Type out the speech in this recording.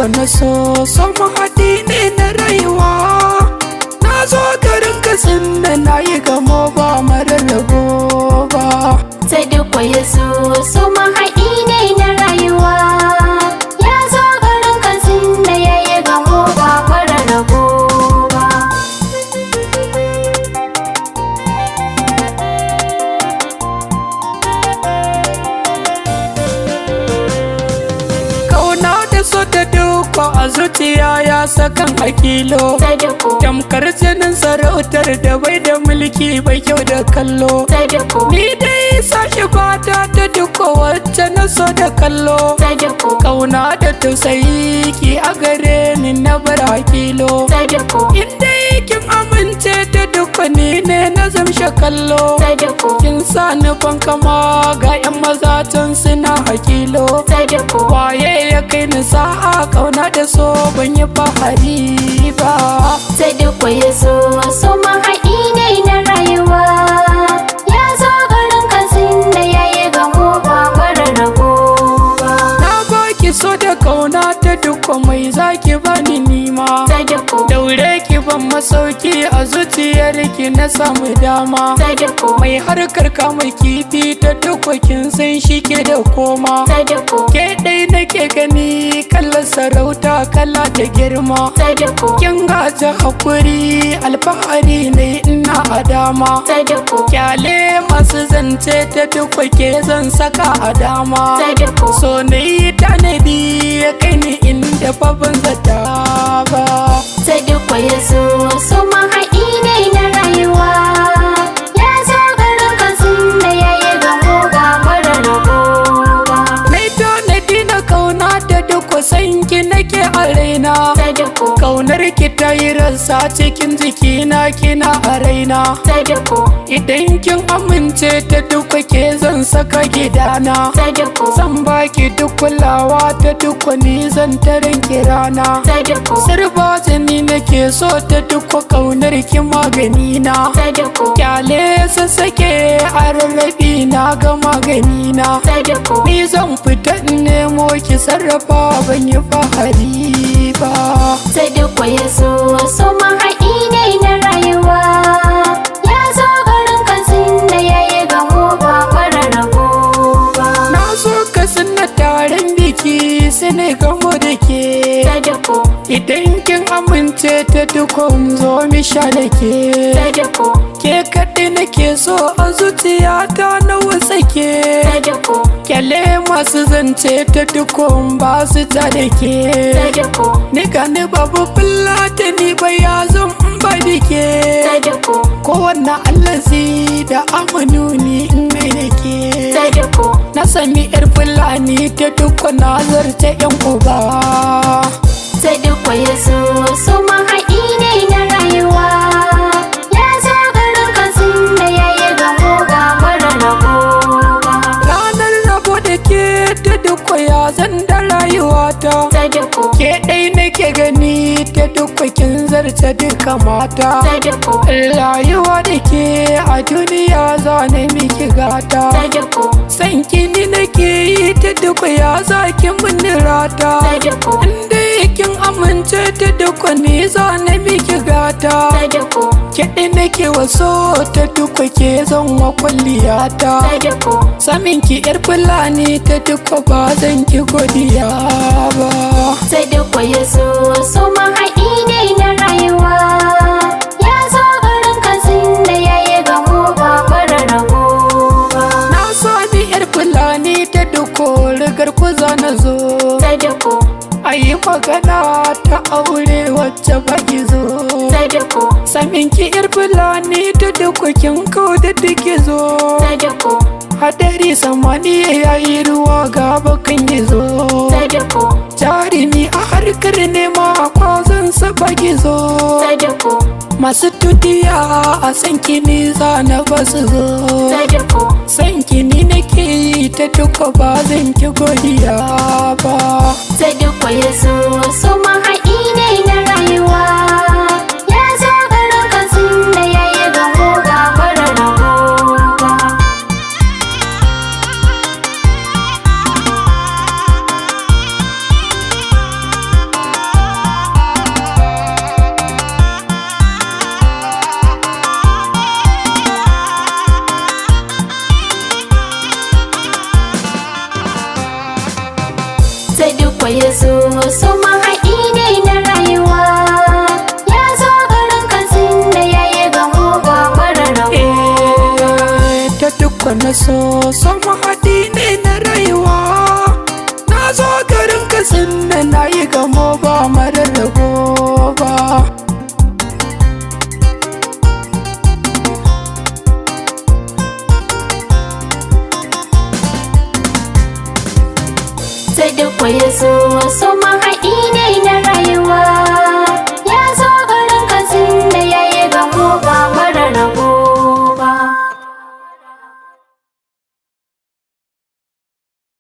Dikko na so mahaɗi ne na rayuwa. Na zo garin Katsina na yi gamo ba marar rabo ba. Ta Dikko ya so mahaɗi ne na rayuwa. Ya zo garin Katsina ya yi gamo ba marar rabo ba. Kauna da so ta Dikko a zuciya ya sakan hakilo. Ta Dikko, Tamkar jinin sarautar da bai da mulki bai kyau da kallo. ta Dikko, Ni dai sashi fata ta Dikko wacce na so da kallo. ta Dikko, Kauna da tausayi ki a gare ni na bar hakilo. ta Dikko, In dai kin amince ta Dikko ni ne na zamshe kallo. ta Dikko, Kin sa ni fankama ga 'yan maza can suna hakilo. ta Dikko, Waye ya kai ni sa'a kauna da so ban yi fahari ba. ta Dikko ya so mahaɗi ne na rayuwa. Ya zo garin Katsina ya yi gamo ba marar rabo ba. Na baki so da kauna ta Dikko mai zaki bani nima. Ta Dikko, Daure ki ban masauki a zuciyar ki na samu dama. ta Dikko, Mai harkar kama kifi ta Dikko kin san shi ke da koma. ta Dikko, Ke ɗai nake gani kallon sarauta kala da girma. ta Dikko, Kin gaji hakuri alfahari ne ina a dama. ta Dikko, Kyale masu zance ta Dikko ke zan saka a dama. ta Dikko, So na yi tanadi ya kai ni inda fa ban zata ba. ta Dikko ya so mahaɗi ne na rayuwa. Ya zo garin Katsina ya yi gamo ba marar rabo ba. Mai tanadi na kauna ta Dikko sanki nake a raina. Ta Dikko, Kaunar ki ta yi rassa cikin jikina kina a raina. ta Dikko, Idan kin amince ta Dikko ke zan saka gidana. ta Dikko, Zan baki duk kulawa ta Dikko ni zan tarin kirana. ta Dikko, Sirba jini nake so ta Dikko kaunar ki magani na. ta Dikko, Kyale sassake a rarrabi na ga magani na. ta Dikko, Ni zan fita in nemo ki sarrafa ban yi fahari ba. ta Dikko ya so mahaɗi ne na rayuwa. Ya zo garin Katsina ya yi gamo ba marar rabo ba. Na so ka sanna taron biki sai na gamo da ke. Ta Dikko, Idan kin amince ta Dikko in zo mi sha da ke. ta Dikko, Ke kaɗai nake so a zuciyata na wasake. ta Dikko, Kyale masu zance ta Dikko in ba su ta da ta ke. Dikko, Ni gani babu fullata ni ba ya zan ba da ke. ta Dikko, Kowanne allazi da amanuni in mai da ke. ta Dikko, Na sami yar fulani ta Dikko na zarta yan uba. ta Dikko ya so mahaɗi ne na rayuwa. Ya zo garin Katsina ya yi gamo ba marar rabo ba. Ranar rabo da ke ta Dikko ya zan da rayuwata. Ta Dikko, Ke ɗai nake gani ta Dikko kin zarta duka mata. ta Dikko, Rayuwa da ke a duniya zane miki gata. ta Dikko, San kini nake yi ta Dikko ya zaki mun rata. ta Dikko, Inda kin amince ta Dikko ni zane miki gata. ta Dikko, Kiɗi nake waso ta Dikko ke zan wa kwalliyata. ta Dikko, Samin ki yar fulani ta Dikko ba zan ki godiya ba. ta Dikko ya so mahaɗi ne na rayuwa. Ya zo garin Katsina ya yi gamo ba marar rabo ba. Na sami yar fulani ta Dikko rigar kuza na zo. Ta Dikko, Ayi magana ta aure wacce ba gizo. ta Dikko, Samin ki yar fulani ta Dikko kin kau da take zo. ta Dikko, Hadari samani ya yi ruwa ga bakan gizo. ta Dikko, Jarumi a harkar nema kwazon saba gizo. ta Dikko, Masu tutiya a san kini zana ba su zo. ta Dikko, San kini nake yi ta Dikko ba zan ki godiya ba. ta Dikko ya so mahaɗi ne na rayuwa. Ya zo garin Katsina ya yi gamo ba marar rabo ba. na so so